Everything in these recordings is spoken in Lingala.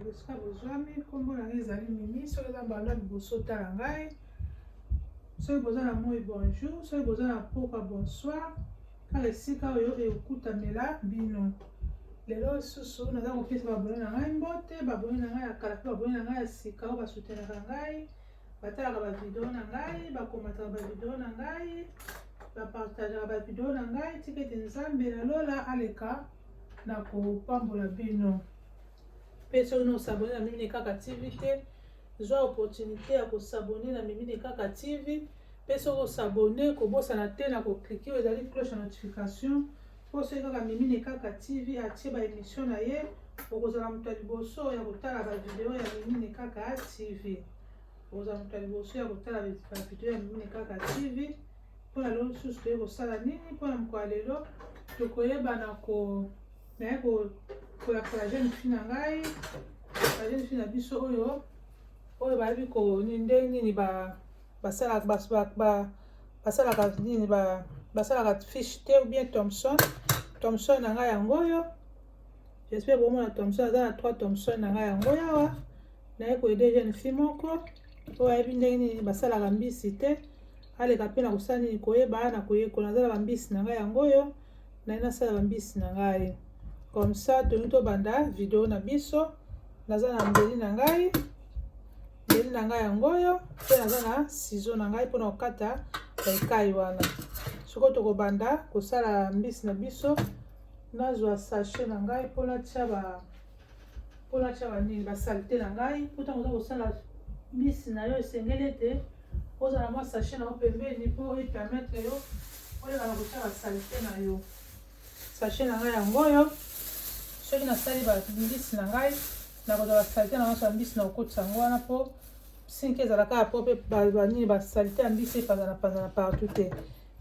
esika bozwami kombo na ngai ezali Mimi. Soki eza mbanda liboso tala ngai, soki boza na moi bonjour, soki boza na pokwa bonsoir, kaka esika oyo ekokutamela bino. Lelo lisusu naza kopesa babone na ngai mbote, babone na ngai ya kala mpe babone na ngai ya sika oyo basutenaka ngai, batalaka bavideo na ngai, bakomataka bavideo na ngai, bapartageaka bavideo na ngai. Tika ete Nzambe na lola aleka na kopambola bino. Mpe soki nosabone na Mimi Kaka TV te, zwa opportunité ya kosabone na Mimi Kaka TV. Mpe soki osabone kobosana te na koklike oyo ezali cloche ya notification, mpo soki kaka Mimi Kaka TV atie baémission na ye, okozala moto ya liboso ya kotala bavideo ya Mimi Kaka TV. Okozala moto ya liboso ya kotala bavideo ya Mimi Kaka TV. Mpona lelo lisusu toye kosala nini? Mpona mokolo lelo tokoyebana kolakisa la jeune fille na ngai, la jeune fille na biso oyo bayebi ndenge nini basalaka fiche te ou bien Thomson na ngai yango oyo. J'espère bomona Thomson aza na 3 Thomson na ngai yango awa. Naye koyede jeune fille moko oyo ayebi ndenge nini basalaka mbisi te, aleka mpe na kosala nini koyeba na koyekola nazala bambisi na ngai yango oyo, naye nasala bambisi na ngai. Comme ça toni tobanda video na biso. Naza na mbeli na ngai yango oyo, mpe naza na ciseau na ngai mpona kokata ekai wana. Soko tokobanda kosala mbisi na biso, nazwa sachet na ngai mpona tia banini basalite na ngai. Mpo ntango oza kosala mbisi na yo esengeli ete ozala mwa sachet na yo pembeni mpo epermettre yo oleka na kotia basalite na yo. Sachet na ngai yango oyo, soki nasali bambisi na ngai nakozwa basalite na nyonso ya mbisi na kokotisa yango wana mpo sinke ezalaka ya po mpe banini basalite ya mbisi epanzana partout te.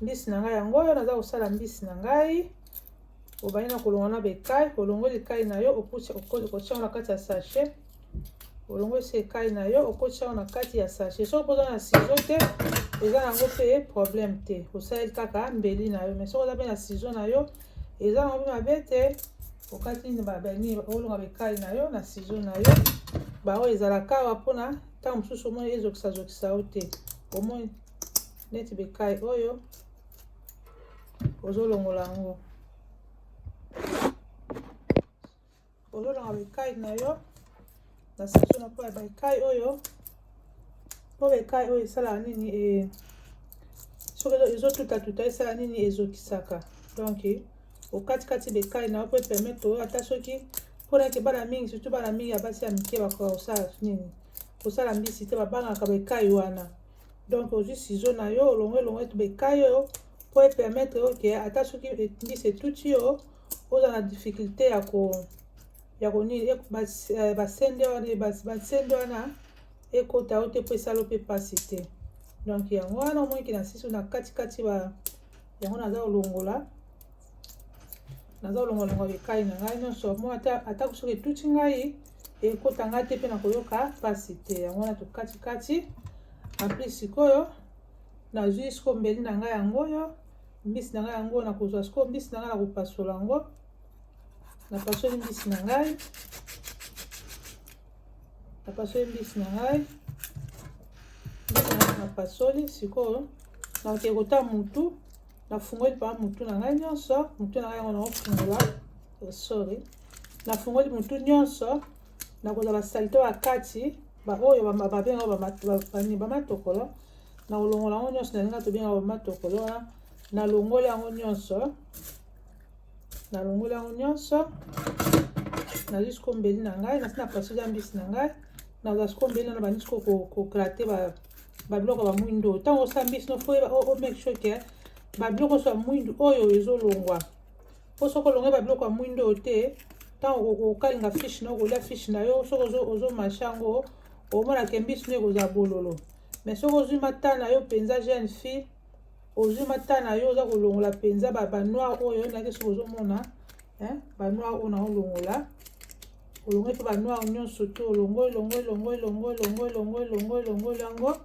Mbisi na ngai yango oyo naza kosala mbisi na ngai, obani na kolonga na bekai, olongoli ekai na yo okotia na kati ya sachet, olongoli ekai na yo okotia na kati ya sachet. Soki oza na ciseau te eza nango mpe problème te, osaleli kaka mbeli na yo. Mais soki oza mpe na ciseau na yo eza nango mpe mabe te, okati nini olonga bekai na yo na ciseau na yo. Baoyo ezalaka awa mpona ntango mosusu omoni ezokisa yo te, omoni neti bekai oyo ozolongola yango, ozolonga bekai na yo na ciseau na mpo ya bekai oyo. Mpo bekai oyo esalaka nini, soki ezotutatuta esala nini ezokisaka. Donc okatikati bekai na yo mpo epermettre oyo ata soki mpona eke bana mingi, surtout bana mingi ya basi ya mike bakoka kosala nini, kosala mbisi te, babangaka bekai wana. Donc ozwi ciseau na yo olongo ete bekai oyo mpo epermettre oke ata soki mbisi etuti yo oza na difficulté ya konini basende wana ekota yo te mpo esala mpe pasi te. Donc yango wana omoniki na ciseau na katikati yango naza kolongola bekai na ngai nyonso mo ata soki etuti ngai ekota ngai te mpe na koyoka pasi te. Yango wana tokatikati amplis sikoyo nazwi siko mbeli na ngai yango oyo, mbisi na ngai yango nakozwa siko mbisi na ngai na kopasola yango, napasoli mbisi na ngai napasoli sikoyo nakoki kota mutu, nafungoli pa mutu na ngai nyonso, mutu na ngai yango nakofungola nafungoli mutu nyonso, nakozwa basalite bakati oyo babenga bamatokolo, nakolongola yango nyonso na ndenge tobenga bamatokolo wana, nalongoli yango nyonso, nazwi siko mbeli na ngai nasi napasoli ya mbisi na ngai, nazwa siko mbeli wana bandi siko kokrate babiloko ya bamwindo. Ntango osala mbisi nofo omake sure ke babiloko nyonso ya mwindu oyo ezolongwa. Mpo soki olongwe babiloko ya mwindo oyo te, ntango okalinga fiche na yo kolia fiche na yo, soki ozomashe yango omonaka mbisi no ekozala bololo. Mais soki ozwi mata na yo mpenza jeune fille, ozwi mata na yo oza kolongola mpenza banoir oyo nake soki ozomona banoir oyo na olongola, olongoli mpe banoir nyonso te, olongoli yango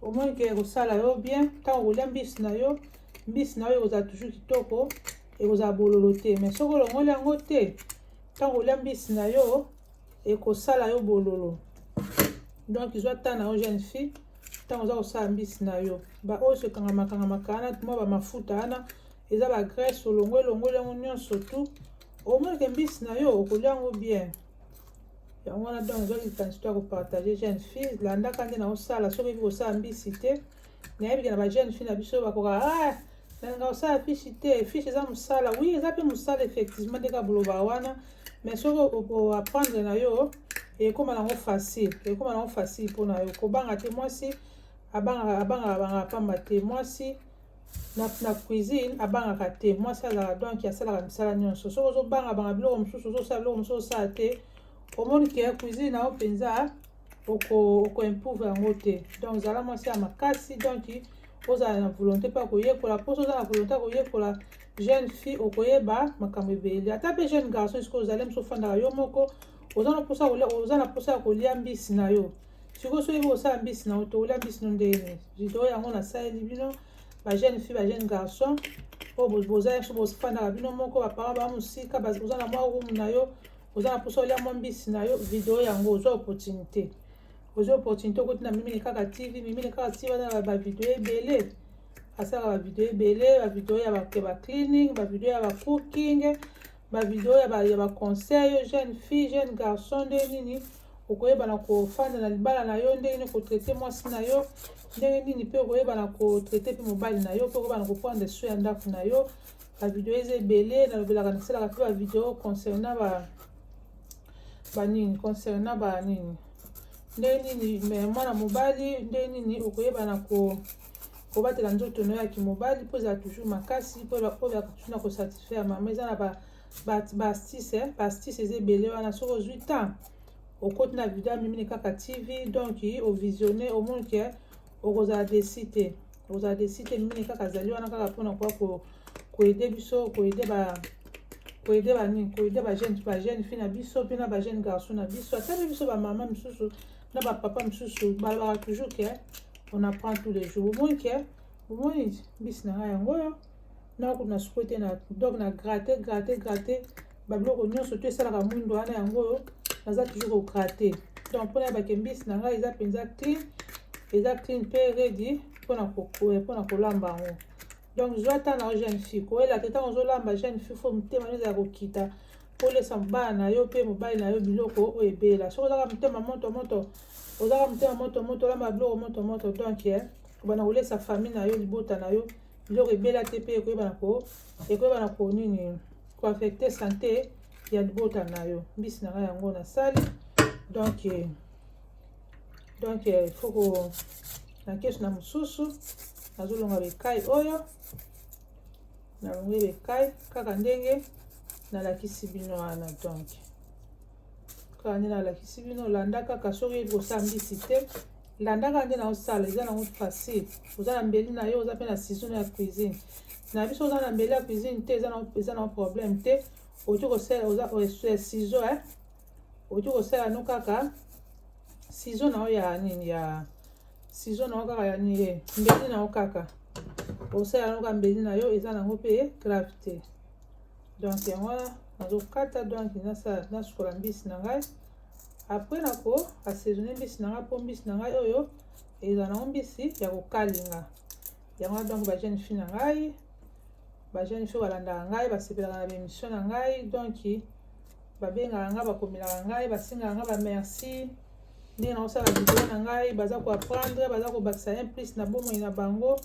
omoniki ekosala yo bien. Ntango kolia mbisi na yo ekozala toujours kitoko, ekozala bololo te. Mais soki olongoli yango te, ntango olia mbisi na yo et kosala yo bololo. Donc ils ont tana aux jeunes filles tant aux ça mbisi na yo ba o se kanga makana tuma ba mafuta ana eza ba graisse longo longo nyonso tout au moins que mbisi na yo okolia ngo bien. Yango wana donc zo likanisi to partager jeune fille landa kandi na osala soki vi osala mbisi te na yebi na ba jeune fille na biso bakoka nga osala fiche te fiche eza mosala oui eza pe mosala effectivement ndeka boloba wana mais soki apprendre na yo ekoma nango facile mpona yo kobanga te mwasi abangaka pamba te mwasi na cuisine abangaka te mwasi azalaka donc asalaka misala nyonso soki ozobanga biloko mosusu ozosala biloko mosusu osala te omoni ke cuisine na yo mpenza oko-improve yango te donc zala mwasi ya makasi donc ozala na volonté mpe koyekola mposo oza na volonté koyekola jeune fille okoyeba makambo ebele ata mpe jeune garçon sikoyo ozali mosu ofandaka yo moko oza na mposa ya kolia mbisi na yo sikoyo soki osala mbisi na yo to olia mbisi no ndenge video yango nasaleli bino ba jeune fille ba jeune garçon oyo boza so bofandaka bino moko bapara ba mosika oza na mwa room na yo oza na mposa olia mwa mbisi na yo video yango ozwa opportunité okoti na Mimini Kaka TV wana ba video ebele asala ba video ebele ba video ya ba cleaning ba video ya ba cooking ba video ya ba conseil jeune fille jeune garçon nde nini okoyeba na kofanda na libala na yo ndenge nini kotraite mwasi na yo ndenge nini mpe okoyeba na kotraite mpe mobali na yo mpe okoyeba na koprendre soin ya ndako na yo ba video eza ebele nalobelaka nasalaka mpe ba video concernant ba nini ndenge nini mwana mobali ndenge nini okoyeba na kobatela nzoto na yo ya kimobali mpo ezala toujours makasi mpo okoyeba toujours na kosatisfaire mama eza na bastice eza ebele wana soki ozwi temps okoti na video ya Mimini Kaka TV donc ovisionne omoni ke okozala desi te Mimini Kaka azali wana kaka mpona kwa koede biso koede ba jeune fille na biso mpe na ba jeune garçon na biso ata mpe biso bamama misusu na bapapa misusu balobaka toujours ke on apprend tous les jours omoni mbisi na ngai yango oyo nakuna suko te donc na gratte babiloko nyonso to esalaka mwindo wana yango oyo naza toujours kograte donc mpona yebake mbisi na ngai eza mpenza clean mpe ready mpona kolamba yango donc zwa ta na jeune fille koyela te ntango ozolamba jeune fille fo motema no ezala kokita polesa mobala na yo mpe mobali na yo biloko oyo ebela soki ozaka motema moto olamba biloko moto donc kobana kolesa famille na yo libota na yo biloko ebela te mpe ekoyeba na konini koaffecte santé ya libota na yo mbisi na ngai yango nasali donc faut na kesu na mosusu nazolonga bekai oyo nalongi bekai kaka ndenge nalakisi bino wana donc kaka nde nalakisi bino landa kaka soki oyebi kosala mbisi te landa kaka nde naosala eza nango facile oza na mbeli na yo oza mpe na ciseau ya cuisine na biso oza na mbeli ya cuisine te eza na problème te oti kosala ciseau oti kosala no kaka ciseau na yo ya nini ya ciseau na yo kaka ya nini mbeli na yo kaka osala no kaka mbeli na yo eza nango mpe grave te donc yango wana nazokata donc nasukola mbisi na ngai après nako assaisonner mbisi na ngai mpo mbisi na ngai oyo eza nango mbisi ya kokalinga yango donc ba jeune fille na ngai ba jeune fille balandaka ngai basepelaka na bémission na ngai donc babengaka ngai bakomelaka ngai basingaka ngai bamerci ndenge naosala video na ngai baza koapprendre baza kobakisa un plus na bomoi na bango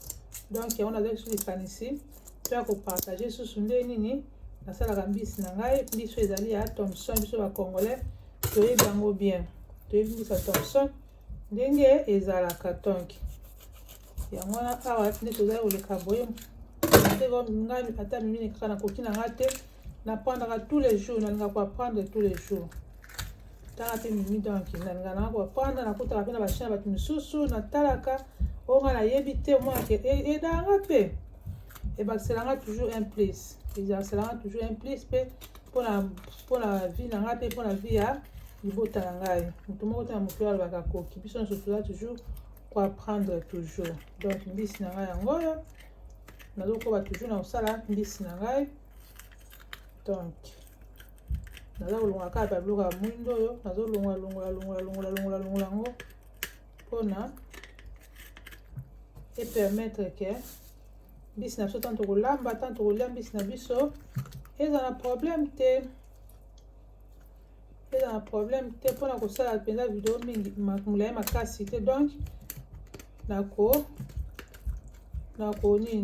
donc yango nazali susu likanisi to ya kopartage susu ndenge nini nasalaka mbisi na ngai mbiso ezali ya Thomson biso bacongolais toyebi yango bien toyebi mbisi ya Thomson ndenge ezalaka donc yango wana awa nde tozali koleka boye ngai ata Mimini Kaka nakoki na ngai te naprendaka tous les jours nalingaka koapprendre tous les jours tanga te mimi donc nalingaka nanga koapprendre nakutaka mpe na bachine ya bato misusu natalaka oyo ngai nayebi te omonake edanga mpe ebakiselanga toujours un plus ezakiselanga toujours un plus mpe mpona vie na ngai mpe mpona vie ya libota na ngai moto moko te na mokolo alobaka koki biso nyonso toza toujours koapprendre toujours donc mbisi na ngai yango oyo nazokoba toujours na kosala mbisi na ngai donc naza kolongola kaka babiloko ya mwindo oyo nazolongola yango mpona epermettre ke mbisi na biso tanto kolamba tanto kolia mbisi na biso eza na problème te mpona kosala mpenza video mingi molayi makasi te. Donc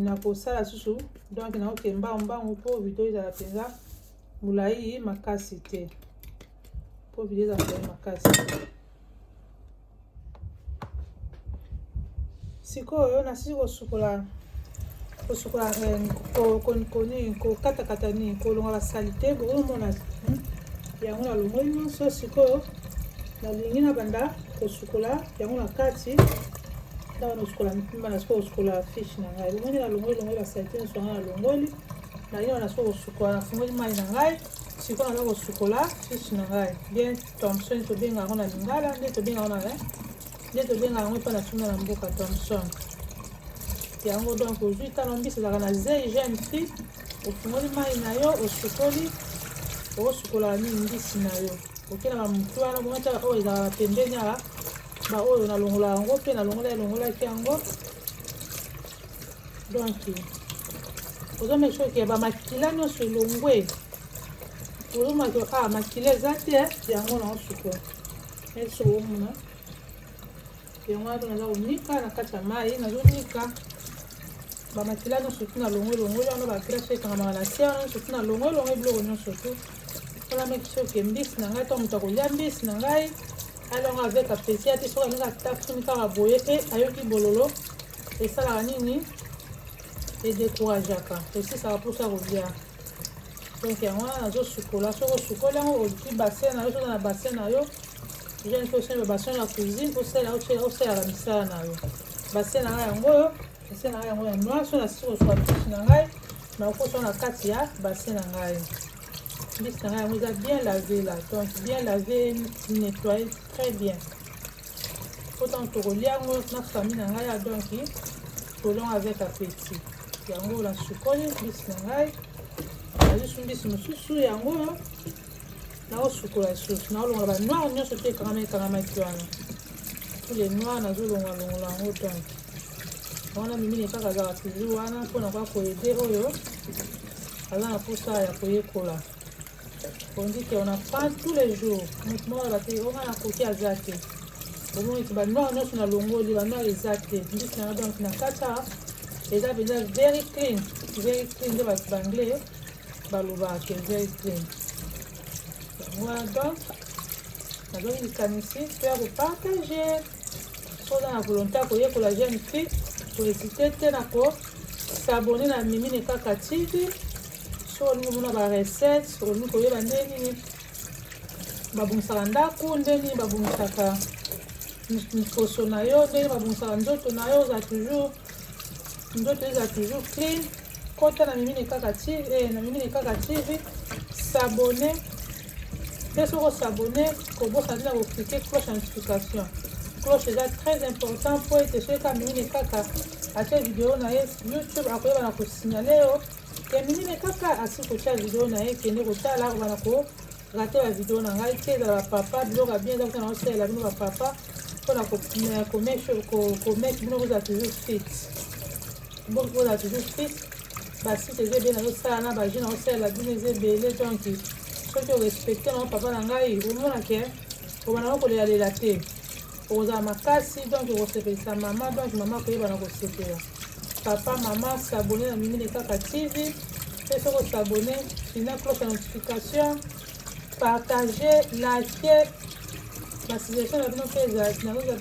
nakosala susu donc naoke mbangu mpo video ezala mpenza molayi makasi te mpo video ezala molayi makasi te. sikoyo nasili kosukola kokatakata nini kolonga basalite bokomona yango nalongoli nyonso. Sikoyo nalingi na banda kosukola yango na kati ntango nosukola mpimba na sikoyo kosukola fiche na ngai bomoni nalongoli basalite nyonso yango nalongoli nalingi na sikoyo kosukola nafungoli mai na ngai. Sikoyo naza kosukola fiche na ngai bien Thomson tobenga yango na lingala nde tobenga yango mpo na suna na mboka Thomson yango. Donc ozwi talo mbisi ezalaka na zei jeune fille ofungoli mai na yo osukoli okosukola nini mbisi na yo okena bamutu wana bomata oyo ezalaka pembeni ala baoyo nalongola yango mpe nalongolaki yango. Donc ozomake sure ke bamakila nyonso elongwe ozomaka makila eza te yango naosukola eso omona yango wana naza konika na kati ya mai nazonika bamakila nyonso tu na longolongoli wana bagrase ekangamaka na se wana nyonso tu na longolongoli biloko nyonso tu mpona meki soki mbisi na ngai to moto akolia mbisi na ngai alongo avec apesi ate soki alingi atafuni kaka boye mpe ayoki bololo esalaka nini edécourageaka esisaka mposa kolia. Donc yango wana nazosukola soki osukoli yango ozwi basin na yo soki na basin na yo jeune mpe osenga basin na cuisine osalaka misala na yo. Basin na ngai yango oyo basin na ngai yango ya noir so nasisi kosuka mbisi na ngai nakokosa na kati ya basin na ngai. Mbisi na ngai yango eza bien lavé là, donc bien lavé nettoyé très bien pourtant tokolia yango na famille na ngai ya donc tolonga avec appétit yango nasukoli mbisi na ngai nazisu mbisi mosusu yango naosukola lisusu naolongola banoir nyonso mpe ekangamaki wana tous les noirs nazolongolongola yango. Donc wana mimini kaka azala toujours wana mpona kwa koyede oyo aza na posa ya koyekola. On dit qu'on apprend tous les jours mouvement bate onga na koki aza te bomoi ti banoir nyonso na longoli banoir eza te mbisi nanga. Donc na kata eza mpenza very clean nde bato banglais balobaka ke very clean yango wana. Donc nazongi likanisi mpe ya kopartage soza na volonté ya koyekola jeune fille kohésite te na kosabone na Mimini Kaka TV. So olingi omona barecette olingi koyeba nde nini babongisaka ndako nde nini babongisaka poso na yo nde nini babongisaka nzoto na yo nzoto eza toujours clean kota na Mimini Kaka TV s'abonner mpe soki osabone kobosa ntina koklike cloche ya notification. Cloche eza très important mpo ete soki ka Mimini Kaka atia video na ye YouTube akoyeba na kosignale yo ke Mimini Kaka asi kotia video na ye kende kotala bana korate ba video na ngai te ezala bapapa biloko ya bien eza kota na osalela bino bapapa mpona komeke bino kozala toujours fit basite eza ebele nazosala na baje na osalela bino eza ebele. Donc soki orespecte na papa na ngai omona ke obana kolelela te okozala makasi. Donc okosepelisa mama donc mama koyeba na kosepela papa mama s'abonner na Mimini Kaka TV mpe soki osabone tina cloche ya notification partager liker basuggestion na bino mpe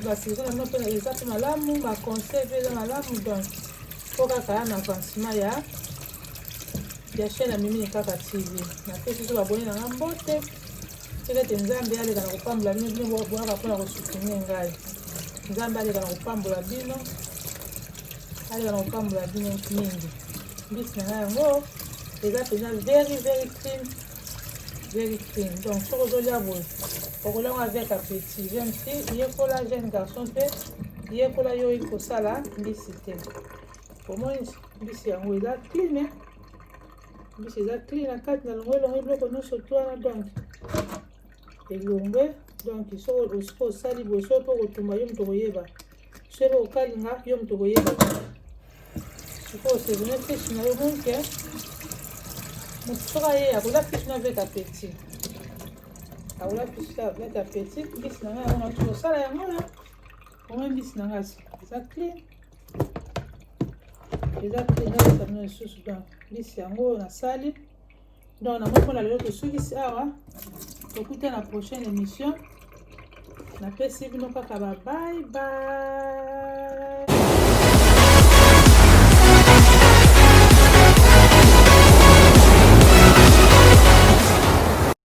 basuggestion na bino mpe eza mpe malamu baconseil mpe eza malamu. Donc mpo kaka ya na avancement ya chaîne ya Mimini Kaka TV napesi so babone nanga mbote soki ete Nzambe aleka na kopambola bino bino bonaka mpona kosoutenir ngai. Nzambe aleka na kopambola bino aleka na kopambola bino mingi. Mbisi na ngai yango eza mpenza very clean. Donc soki ozolia boye okolango avec appétit. Jeune fille yekola jeune garçon mpe yekola yo oyi kosala mbisi te. Omoni mbisi yango eza clean mbisi eza clean na kati na longwe biloko nyonso twana donc elongwe donc soko osali boye so mpo kotumba yo moto koyeba so mpo kokalinga yo moto koyeba soko osevene fiche na yo monke moto soka ye akola fiche na avec appétit akola fiche avec appétit mbisi na ngai yango na kosala yango yo omwe mbisi na ngai eza clean na lisusu donc mbisi yango nasali donc na moko na lelo tosukisi awa tokuta na prochaine émission napesi bino kaka ba bye bye.